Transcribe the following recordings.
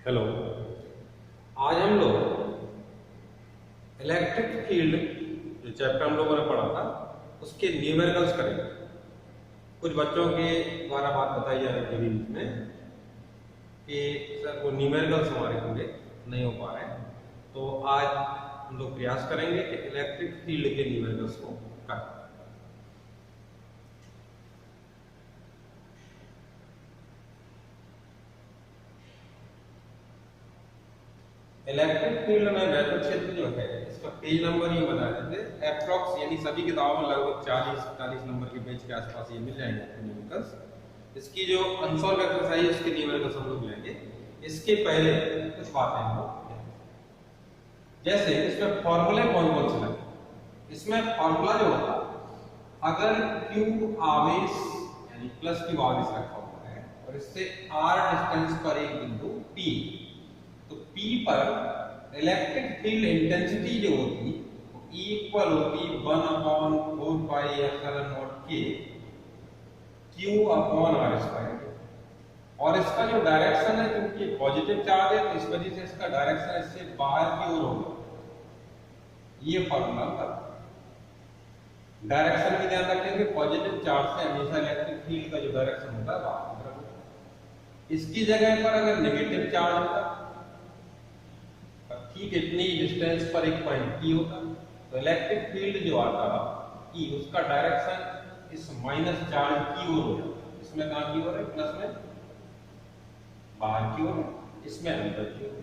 Hello. आज हम लोग इलेक्ट्रिक फील्ड जो चैप्टर हम लोगों ने पढ़ा था उसके न्यूमेरिकल्स करेंगे। कुछ बच्चों के द्वारा बात बताई जा रही थी बीच में कि सर वो न्यूमेरिकल्स हमारे पूरे नहीं हो पा रहे हैं, तो आज हम लोग प्रयास करेंगे कि इलेक्ट्रिक फील्ड के न्यूमेरिकल्स को करें। इलेक्ट्रिक फील्ड में वैद्युत क्षेत्र जो है इसका पेज नंबर ये बता देते हैं अप्रॉक्स, यानी सभी किताबों में लगभग 40-45 नंबर के पेज के आसपास ये मिल जाएंगे आपको न्यूमेरिकल्स। इसकी जो अनसॉल्व एक्सरसाइज है उसके न्यूमेरिकल्स हम लोग लेंगे। इसके पहले कुछ बातें हम लोग जैसे इसमें फॉर्मूले कौन कौन से लगे। इसमें फॉर्मूला जो होता है अगर Q आवेश यानी प्लस Q आवेश रखा हुआ है और इससे R डिस्टेंस पर एक बिंदु P, तो P पर इलेक्ट्रिक फील्ड इंटेंसिटी जो होती वो इक्वल होती 1/4 pi epsilon not K Q/R²। और इसका जो डायरेक्शन है क्योंकि पॉजिटिव चार्ज है तो इस वजह से इसका डायरेक्शन इससे बाहर की ओर होगा। ये फॉर्मूला था। डायरेक्शन भी ध्यान रखेंगे, पॉजिटिव चार्ज से हमेशा इलेक्ट्रिक फील्ड का जो डायरेक्शन होता है बाहर की तरफ होता है। इसकी जगह पर अगर नेगेटिव चार्ज होता ठीक इतनी डिस्टेंस पर एक पॉइंट P होता तो इलेक्ट्रिक फील्ड जो आता E उसका डायरेक्शन इस माइनस चार्ज की ओर हो जाता। इसमें कहां की ओर है? प्लस में बाहर की ओर, इसमें अंदर की ओर।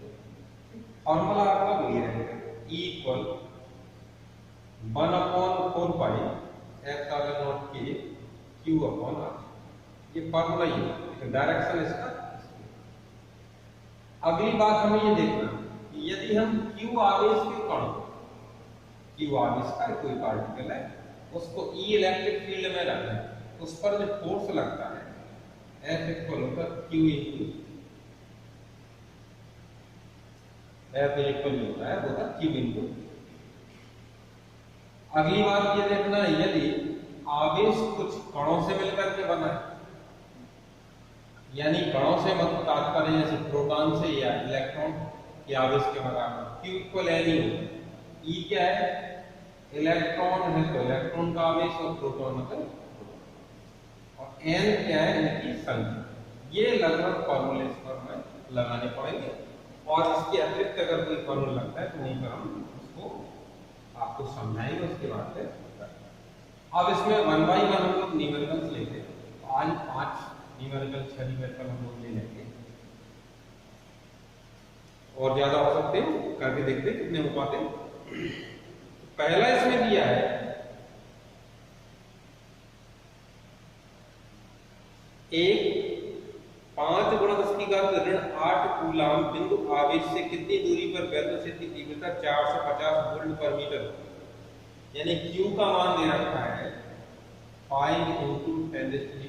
फॉर्मूला आपका ये रहेगा E equal 1/4 pi epsilon not K Q/R। ये फॉर्मूला ये है, डायरेक्शन इसका। अगली बात हमें ये देखना कि यदि हम Q आवेश के कण, Q आवेश का कोई पार्टिकल है उसको E इलेक्ट्रिक फील्ड में रखें, उस पर जो फोर्स लगता है F इक्वल होगा Q इनटू F इक्वल होता है वो Q इनटू। अगली बात ये देखना यदि आवेश कुछ कणों से मिलकर के बना है, यानी कणों से मतलब तात्पर्य जैसे प्रोटॉन से या इलेक्ट्रॉन के आवेश के बराबर Q इक्वल N ही होता है। E क्या है? इलेक्ट्रॉन है तो इलेक्ट्रॉन का आवेश और प्रोटॉन है और N क्या है? इनकी संख्या। ये लगभग फॉर्मूले इस पर हमें लगाने पड़ेंगे और इसके अतिरिक्त अगर कोई फॉर्मूला लगता है तो नहीं पर हम उसको आपको समझाएंगे उसके बाद से। अब इसमें 1 बाई 1 हम लोग न्यूमेरिकल्स लेते हैं। आज 5 न्यूमेरिकल 6 न्यूमेरिकल हम लोग ले लेंगे और ज्यादा हो सकते हैं, करके देखते हैं कितने हो पाते हैं। पहला इसमें दिया है एक 5 × 10⁻⁸ कूलाम बिंदु आवेश से कितनी दूरी पर वैद्युत क्षेत्र की तीव्रता 450 वोल्ट पर मीटर, यानी Q का मान दे रखा है 5 × 10⁻⁻⁸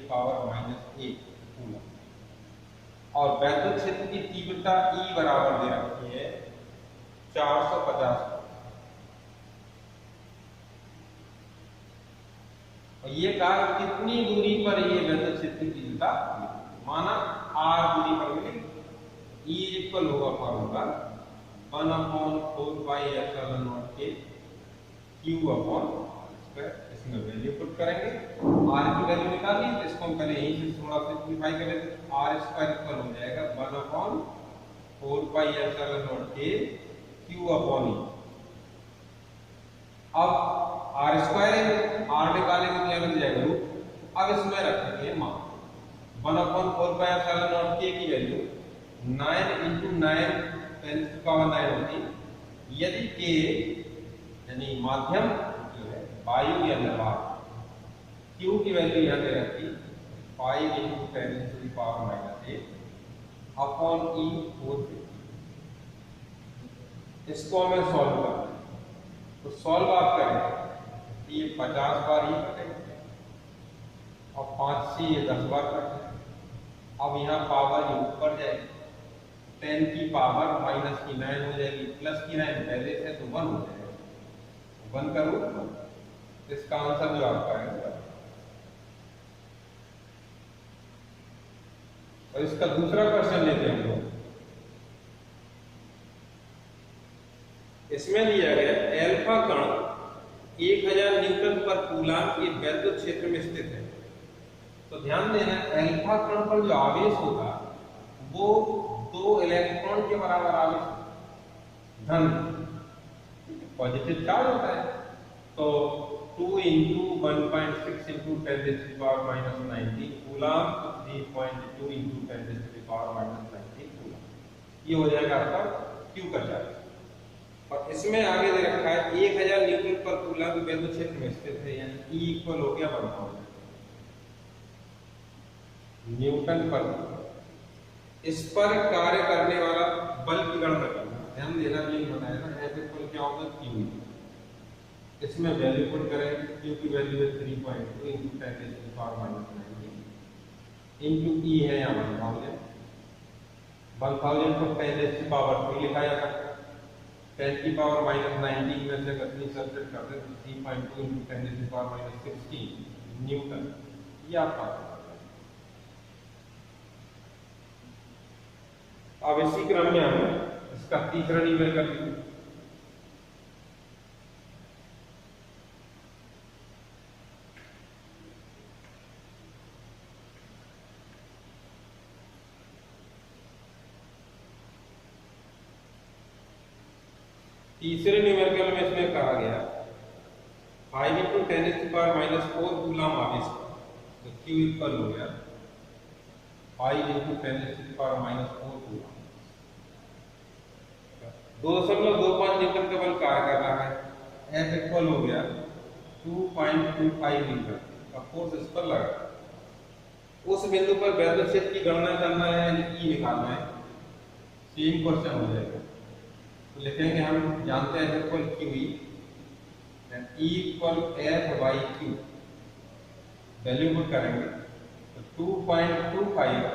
कूलाम और वैद्युत क्षेत्र की तीव्रता E बराबर दे रखी है 450। और ये कहा कितनी दूरी पर ये वैद्युत क्षेत्र की तीव्रता माना R दूरी पर मिलेगी। E इक्वल होगा formula 1/4 pi epsilon not K Q/R²। इसमें वैल्यू पुट करेंगे, R की वैल्यू निकालनी है तो इसको हम पहले यहीं से थोड़ा सिंपलीफाई कर लेते हैं। R² इक्वल हो जाएगा 1/4 pi epsilon not K Q/E। अब R² R निकालेंगे तो यहां लग जाएगा रूट। अब इसमें रखेंगे मान 1/4 पाई एप्सिलॉन नॉट K की वैल्यू 9 × 9 10⁹ होती। यदि K यानी माध्यम जो है वायु या दबाव, Q की वैल्यू यहां दे रखी 5 × 10⁻⁸ अपॉन E 450। इसको हमें सॉल्व करना है तो सॉल्व आप करें ये 50 बार ये कटेंगे और 5 से ये 10 बार कटेंगे। अब यहाँ पावर ये ऊपर जाएगी, 10 की पावर माइनस की 9 हो जाएगी, प्लस की 9 पहले से तो 1 हो जाएगा, 1 का रूट। इसका आंसर जो आपका है। और इसका दूसरा क्वेश्चन लेते हैं हम लोग इसमें दिया गया एल्फा कण 1000 न्यूटन पर कूलाम के वैद्युत क्षेत्र में स्थित है। तो ध्यान देना, एल्फा कण पर जो आवेश होगा वो 2 इलेक्ट्रॉन के बराबर आवेश धन पॉजिटिव चार्ज होता है। तो 2 × 1.6 × 10⁻⁻19 कूलाम, 3.2 × 10⁻⁻19 कूलाम, ये हो जाएगा आपका क्यू का चार्ज। और इसमें आगे दे रखा है 1000 न्यूटन पर कूलाम के वैद्युत क्षेत्र में स्थित है, यानी E इक्वल हो गया 1000 न्यूटन पर। इस पर कार्य करने वाला बल की गणना करना। ध्यान देना, ये बताया था F इक्वल क्या होगा, Q। इसमें वैल्यू पुट करें, Q की वैल्यू है 3.2 × 10⁻⁻19 इंटू E है यहाँ 1000 को 10⁻³ लिखा जाता है। 10⁻⁻19 में से कितनी सब्ट्रैक्ट करते हैं, 3.2 × 10⁻16 न्यूटन, ये आपका। अब इसी क्रम में हम इसका तीसरा निवेदन कर लीजिए। तीसरे न्यूमेरिकल में इसमें कहा गया 5 × 10⁻⁻4 कूलाम आवेश, तो Q इक्वल हो गया 5 × 10⁻⁻4 कूलाम। 2.25 न्यूटन का बल कार्य कर रहा है। F इक्वल हो गया 2.25 न्यूटन का फोर्स इस पर लगा। उस बिंदु पर वैद्युत क्षेत्र की गणना करना है, यानी E निकालना है। सेम क्वेश्चन हो जाएगा, तो लिखेंगे, हम जानते हैं F equal QE, E equal F/Q, value put करेंगे तो 2.25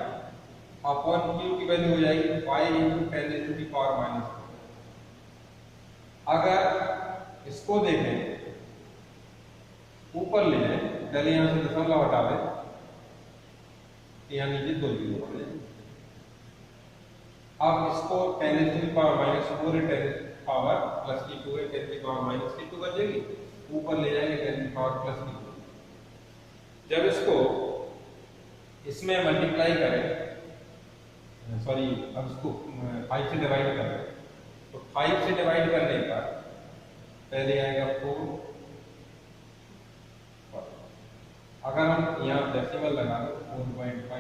अपॉन Q की वैल्यू हो जाएगी 5 × 10⁻⁻4। अगर इसको देखें ऊपर ले जाए, पहले यहां से दशमलव हटा दें, यहाँ नीचे 2 जीरो पड़ जाएंगे। अब इसको 10⁻⁻4 10⁻+T2 है, 10⁻⁻T2 बचेगी, ऊपर ले जाएंगे 10⁻+T2। जब इसको इसमें मल्टीप्लाई करें, सॉरी अब इसको 5 से डिवाइड करें, तो 5 से डिवाइड करने पर पहले आएगा 4। अगर हम यहाँ डेसिमल लगा लो 4.5 ×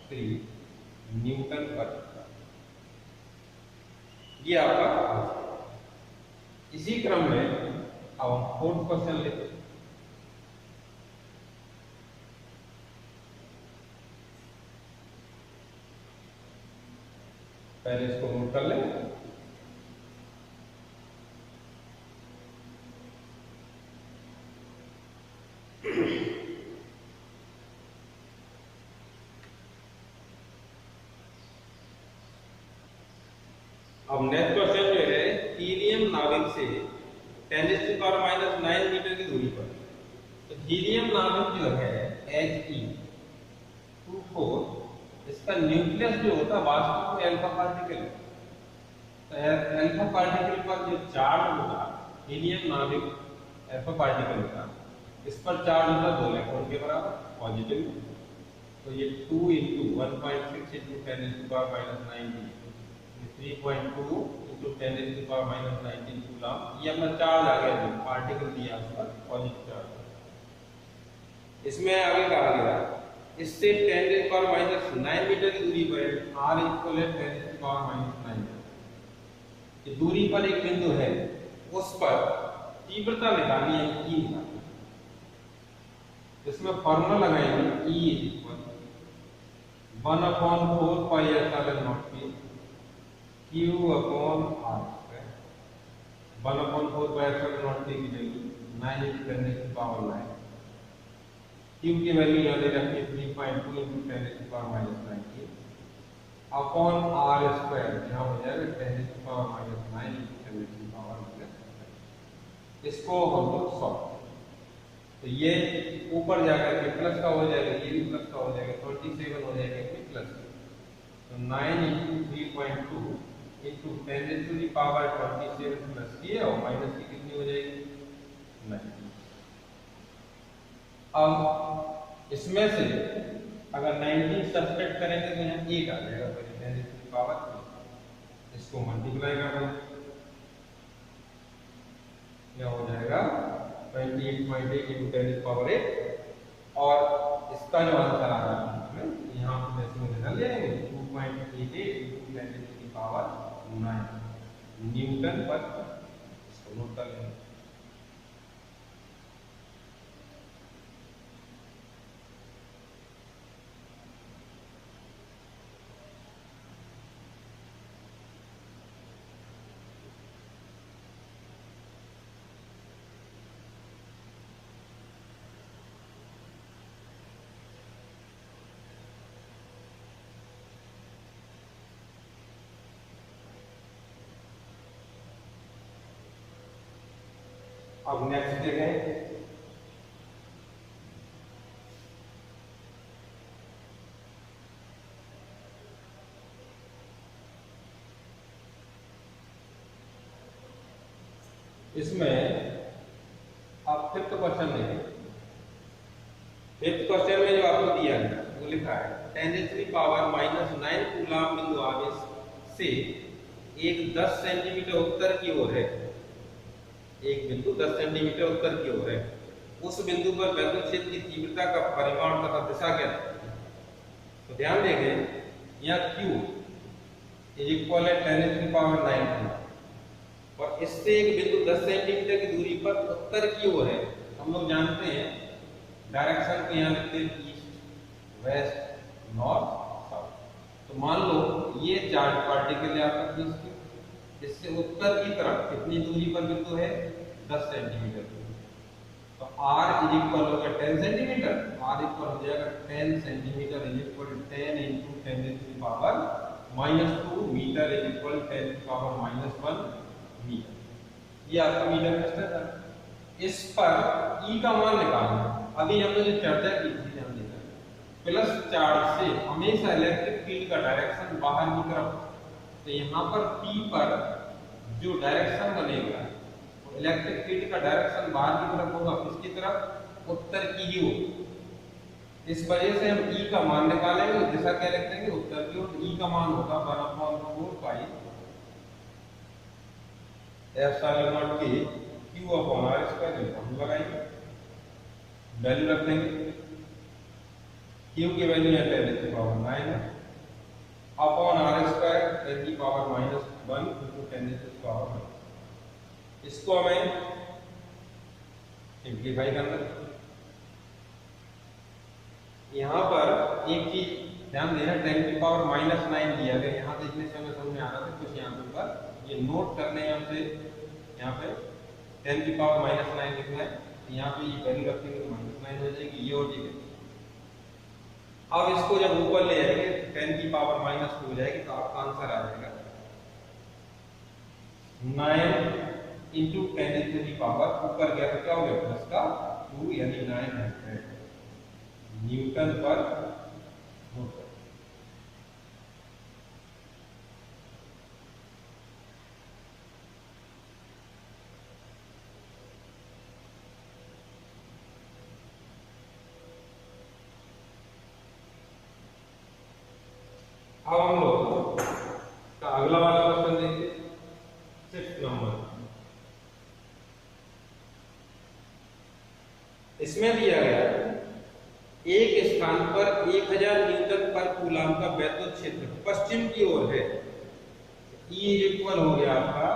10⁻³ न्यूटन पर, ये आपका। इसी क्रम में अब हम 4th क्वेश्चन लेते हैं। पहले इसको नोट कर लें। अब नेक्स्ट क्वेश्चन जो है, हीलियम नाभिक से 10⁻⁹ मीटर की दूरी पर, तो हीलियम नाभिक जो है He24, इसका न्यूक्लियस जो होता है वास्तव में अल्फा पार्टिकल है। तो अल्फा पार्टिकल पर जो चार्ज होगा, हीलियम नाभिक अल्फा पार्टिकल होगा, इस पर चार्ज होता 2 इलेक्ट्रॉन के बराबर पॉजिटिव। तो ये 2 × 1.6 × 10⁻⁻19 3.2 × 10⁻⁻19 कूलाम, ये अपना चार्ज आ गया, जो पार्टिकल दिया उसका पॉजिटिव चार्ज। इसमें आगे कहा गया इससे 10⁻⁹ मीटर की दूरी पर R इक्वल है 10⁻⁹। कि दूरी पर एक बिंदु है, उस पर तीव्रता निकालनी है, E निकालनी। इसमें फॉर्मूला लगाएंगे E इक्वल 1/4πε0 Q/R²। 1/4πε0 की जगह 9 × 10⁻⁹। Q की वैल्यू यहाँ दे रखी है 3.2 × 10⁻⁹ अपॉन R², यहाँ हो जाएगा 10⁻⁹ × 10⁻⁻। इसको हम लोग सॉल्व, तो ये ऊपर जाकर के प्लस का हो जाएगा, ये भी प्लस का हो जाएगा, 27 हो जाएगा प्लस। तो 9 × 3.2 इंटू 10⁻27 प्लस ये और माइनस की कितनी हो जाएगी 90। अब इसमें से अगर 90 सब्ट्रैक्ट करेंगे तो यहाँ 8 आ जाएगा, तो 10⁻8 इसको मल्टीप्लाई कर दें, क्या हो जाएगा 28.8 इंटू 10⁻8 और इसका जो आंसर आ रहा है यहाँ पे डेसिमल निकाल लेंगे 2.88 इंटू 10⁻9 न्यूटन पर, इसको नोट कर लेंगे। अब नेक्स्ट देखें, इसमें आप फिफ्थ क्वेश्चन देखें। फिफ्थ क्वेश्चन में जो आपको दिया है वो लिखा है 10⁻⁻9 कूलाम बिंदु आवेश से एक 10 सेंटीमीटर उत्तर की ओर है, एक बिंदु 10 सेंटीमीटर उत्तर की ओर है, उस बिंदु पर वैद्युत क्षेत्र की तीव्रता का परिमाण तथा दिशा क्या है। तो ध्यान देंगे यहाँ Q इज इक्वल है 10⁻9 और इससे एक बिंदु 10 सेंटीमीटर की दूरी पर उत्तर की ओर है। हम लोग जानते हैं डायरेक्शन को यहाँ लिखते हैं ईस्ट वेस्ट नॉर्थ साउथ। तो मान लो ये चार्ज पार्टिकल है आपका ईस्ट, इससे उत्तर की तरफ कितनी दूरी पर बिंदु है 10 सेंटीमीटर। तो r इज इक्वल होगा 10 सेंटीमीटर, r इक्वल हो जाएगा 10 centimetre is equal 10 into 10⁻⁻2 metre is equal 10⁻⁻1 metre. ये आपका मीटर डिस्टेंस है। इस पर e का मान निकालना। अभी हमने जो चर्चा की थी ध्यान देना, प्लस चार्ज से हमेशा इलेक्ट्रिक फील्ड का डायरेक्शन बाहर की तरफ, तो यहाँ पर P पर जो डायरेक्शन बनेगा वो इलेक्ट्रिक फील्ड का डायरेक्शन बाहर की तरफ होगा, किसकी तरफ उत्तर की ही ओर। इस वजह से हम E का मान निकालेंगे, दिशा क्या लिख देंगे उत्तर की ओर। E का मान होगा 1/4 पाई एप्सिलॉन नॉट के Q/r²। हम लगाएंगे वैल्यू रख देंगे, Q की वैल्यू है 10⁻9 है अपॉन r² 10⁻⁻1 इंटू 10⁻⁻9। इसको हमें सिंप्लीफाई करना है। यहाँ पर एक चीज ध्यान देना, 10⁻⁻9 दिया गया, यहाँ देखने से हमें समझ में आ रहा था कुछ यहाँ पर ये नोट करने हैं हमसे। यहाँ पे 10⁻⁻9 लिखना है, यहाँ पे ये वैल्यू रखेंगे तो -9 हो जाएगी, ये और ये। अब इसको जब ऊपर ले जाएंगे 10⁻⁻2 हो जाएगी, तो आपका आंसर आ जाएगा 9 इंटू 10⁻, ऊपर गया तो क्या हो गया प्लस का 2 यानी 900 न्यूटन पर मीटर। अब हम लोग का अगला वाला क्वेश्चन देखिए, 6 नंबर। इसमें दिया गया एक स्थान पर 1000 न्यूटन पर कूलाम का वैद्युत क्षेत्र पश्चिम की ओर है। E इक्वल हो गया आपका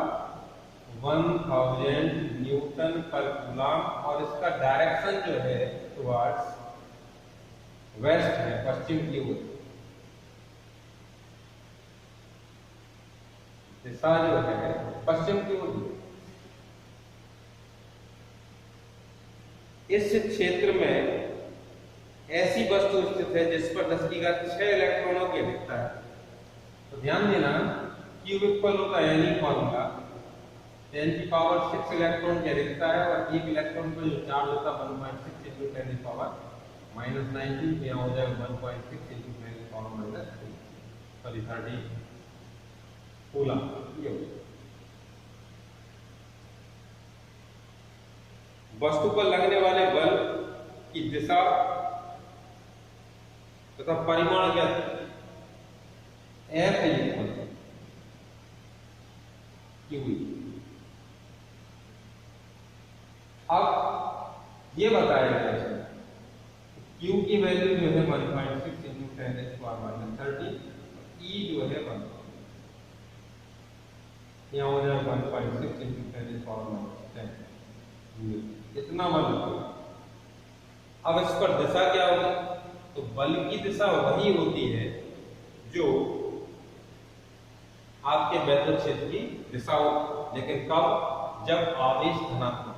1000 न्यूटन पर कूलाम और इसका डायरेक्शन जो है टुवर्ड्स वेस्ट है, पश्चिम की ओर। दिशा जो है पश्चिम की ओर। इस क्षेत्र में ऐसी वस्तु स्थित है जिस पर 10⁻6 इलेक्ट्रॉनों की अधिकता है। तो ध्यान देना Q इक्वल होता है यानी फॉर्मूला 10⁻6 इलेक्ट्रॉन की अधिकता है और एक इलेक्ट्रॉन पर जो चार्ज होता है 1.6 इंटू 10⁻⁻19, यहाँ हो जाएगा 1.6 इंटू 10⁻⁻3 30। कूलम ये वस्तु पर लगने वाले बल की दिशा तथा परिमाण क्या F इक्वल क्यू। अब ये बताया गया है Q की वैल्यू जो है 1.6 इंटू 10⁻⁻30, E जो है 1 यहाँ हो जाए 1.6 इंटू 10⁻10 इतना बल होगा। अब इस पर दिशा क्या होगी, तो बल की दिशा वही होती है जो आपके वैद्युत क्षेत्र की दिशा हो, लेकिन कब, जब आवेश धनात्मक।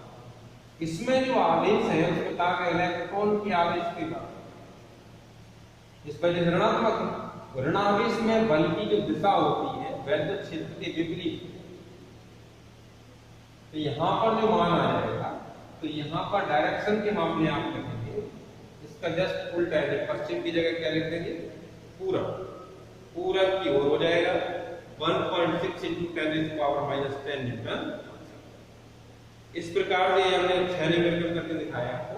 इसमें जो आवेश है उसमें कहा इलेक्ट्रॉन की आवेश की बात, इस पर ऋणात्मक है। ऋणावेश में बल की जो दिशा होती है वैद्युत क्षेत्र के विपरीत, तो यहां पर जो मान आ जाएगा, तो यहां पर डायरेक्शन के मामले आप लिखेंगे इसका जस्ट उल्टा है, पश्चिम की जगह क्या लिख देंगे, पूरब, पूरब की ओर हो जाएगा 1.6 इंटू 10⁻⁻10 न्यूटन। इस प्रकार से हमने 6 न्यूमेरिकल करके दिखाया आपको।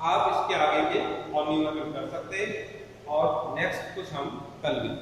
आप इसके आगे के और न्यूमेरिकल कर सकते हैं और नेक्स्ट कुछ हम कल भी